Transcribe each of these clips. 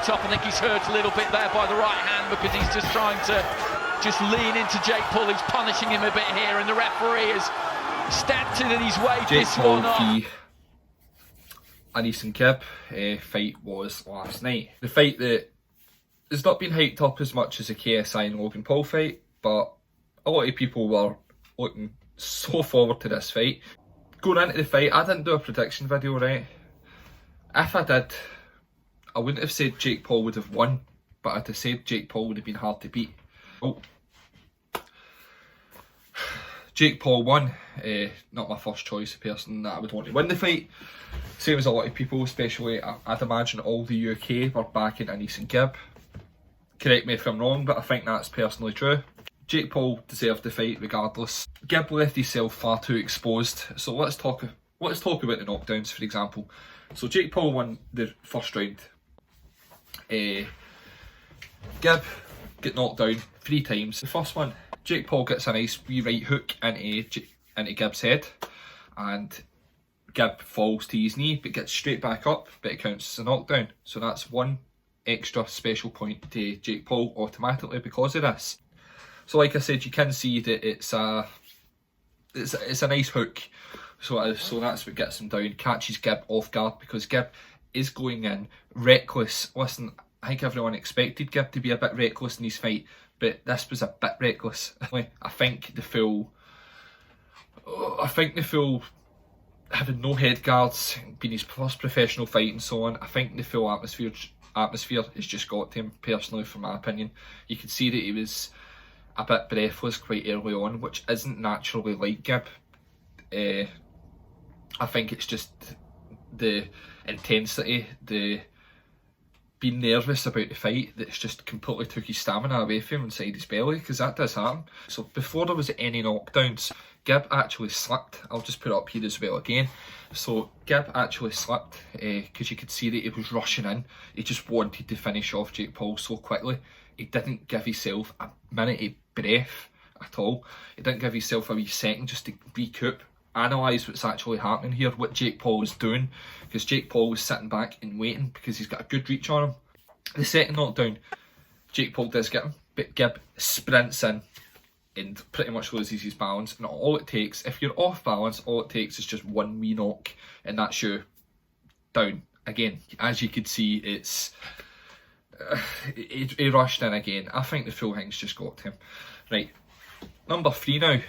top. I think he's hurt a little bit there by the right hand because he's just trying to lean into Jake Paul. He's punishing him a bit here, and the referee has stepped in and he's waved this one off. AnEsonGib fight was last night. The fight that has not been hyped up as much as the KSI and Logan Paul fight, but a lot of people were looking so forward to this fight. Going into the fight, I didn't do a prediction video, right? If I did, I wouldn't have said Jake Paul would have won, but I'd have said Jake Paul would have been hard to beat. Oh. Jake Paul won. Not my first choice, the person that I would want to win the fight. Same as a lot of people, especially I'd imagine all the UK were backing AnEsonGib. Correct me if I'm wrong, but I think that's personally true. Jake Paul deserved the fight regardless. Gib left himself far too exposed. So let's talk about the knockdowns, for example. So Jake Paul won the first round. Gib got knocked down 3 times. The first one, Jake Paul gets a nice wee right hook into Gib's head, and Gib falls to his knee but gets straight back up, but it counts as a knockdown. So that's one extra special point to Jake Paul automatically because of this. So like I said, you can see that it's a nice hook. So that's what gets him down, catches Gib off guard because Gib is going in reckless. Listen, I think everyone expected Gib to be a bit reckless in his fight, but this was a bit reckless. I think the full having no head guards, being his first professional fight and so on, I think the full atmosphere has just got to him, personally, from my opinion. You could see that he was a bit breathless quite early on, which isn't naturally like Gib. I think it's just the intensity, the being nervous about the fight that's just completely took his stamina away from him inside his belly, because that does happen. So before there was any knockdowns, Gib actually slipped. I'll just put it up here as well again. So Gib actually slipped because you could see that he was rushing in. He just wanted to finish off Jake Paul so quickly. He didn't give himself a minute of breath at all. He didn't give himself a wee second just to recoup, analyse what's actually happening here, what Jake Paul was doing, because Jake Paul was sitting back and waiting because he's got a good reach on him. The second knockdown, Jake Paul does get him, but Gib sprints in and pretty much loses his balance, and all it takes, if you're off balance, all it takes is just one wee knock and that's you down again. As you could see, he rushed in again. I think the full thing's just got to him. Right, number 3 now,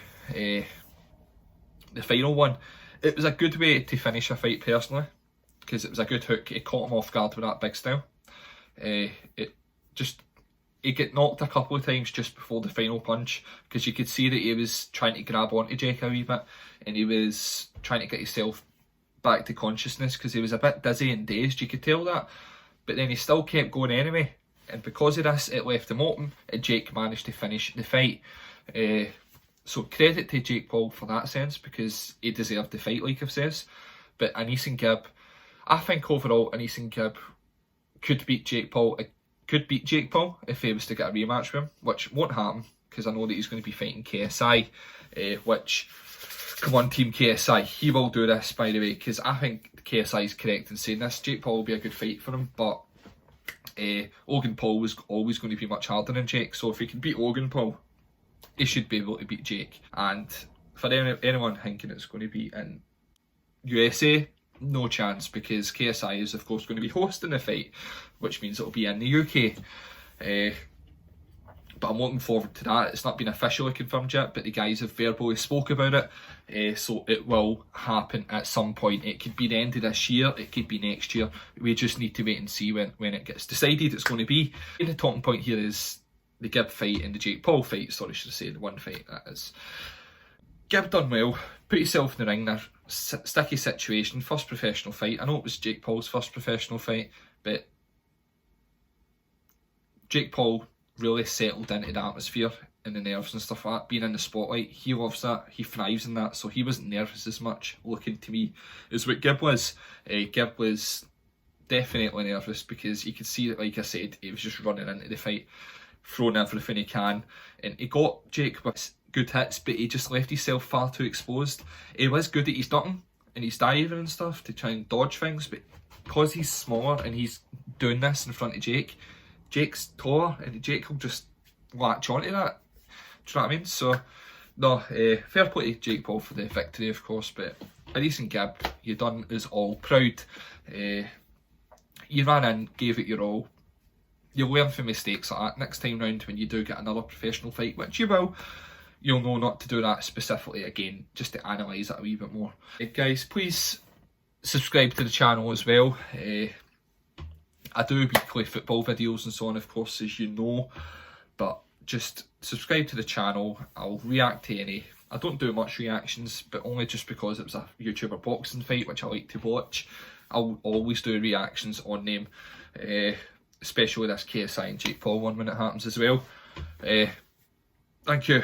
the final one. It was a good way to finish a fight personally, because it was a good hook. It caught him off guard with that big style. He got knocked a couple of times just before the final punch, because you could see that he was trying to grab onto Jake a wee bit, and he was trying to get himself back to consciousness because he was a bit dizzy and dazed, you could tell that. But then he still kept going anyway, and because of this, it left him open, and Jake managed to finish the fight. So credit to Jake Paul for that sense, because he deserved the fight, like I've said. But AnEsonGib, I think overall AnEsonGib could beat Jake Paul. Could beat Jake Paul if he was to get a rematch with him, which won't happen because I know that he's going to be fighting KSI, which, come on Team KSI, he will do this, by the way, because I think KSI is correct in saying this. Jake Paul will be a good fight for him, but Logan Paul was always going to be much harder than Jake, so if he can beat Logan Paul, he should be able to beat Jake. And for anyone thinking it's going to be in USA, no chance, because KSI is of course going to be hosting the fight, which means it'll be in the UK. But I'm looking forward to that. It's not been officially confirmed yet, but the guys have verbally spoke about it, so it will happen at some point. It could be the end of this year, it could be next year. We just need to wait and see when it gets decided it's going to be. And the talking point here is the Gib fight and the Jake Paul fight. Sorry, should I say the one fight that is. Gib done well, put himself in the ring there, sticky situation, first professional fight. I know it was Jake Paul's first professional fight, but Jake Paul really settled into the atmosphere and the nerves and stuff like that, being in the spotlight. He loves that, he thrives in that, so he wasn't nervous as much, looking to me, as what Gib was. Gib was definitely nervous because you could see that, like I said, he was just running into the fight, throwing everything he can, and he got Jake with good hits, but he just left himself far too exposed. He was good at his ducking and his diving and stuff to try and dodge things, but because he's smaller and he's doing this in front of Jake. Jake's taller, and Jake will just latch onto that. Do you know what I mean? So, no, fair play to Jake Paul for the victory, of course, but AnEsonGib, you done us all proud. You ran in, gave it your all. You learn from mistakes like that. Next time round, when you do get another professional fight, which you will, you'll know not to do that specifically again, just to analyse it a wee bit more. Guys, please subscribe to the channel as well. I do weekly football videos and so on, of course, as you know, but just subscribe to the channel. I'll react to any. I don't do much reactions, but only just because it was a YouTuber boxing fight, which I like to watch. I'll always do reactions on them, especially this KSI and Jake Paul one when it happens as well. Thank you.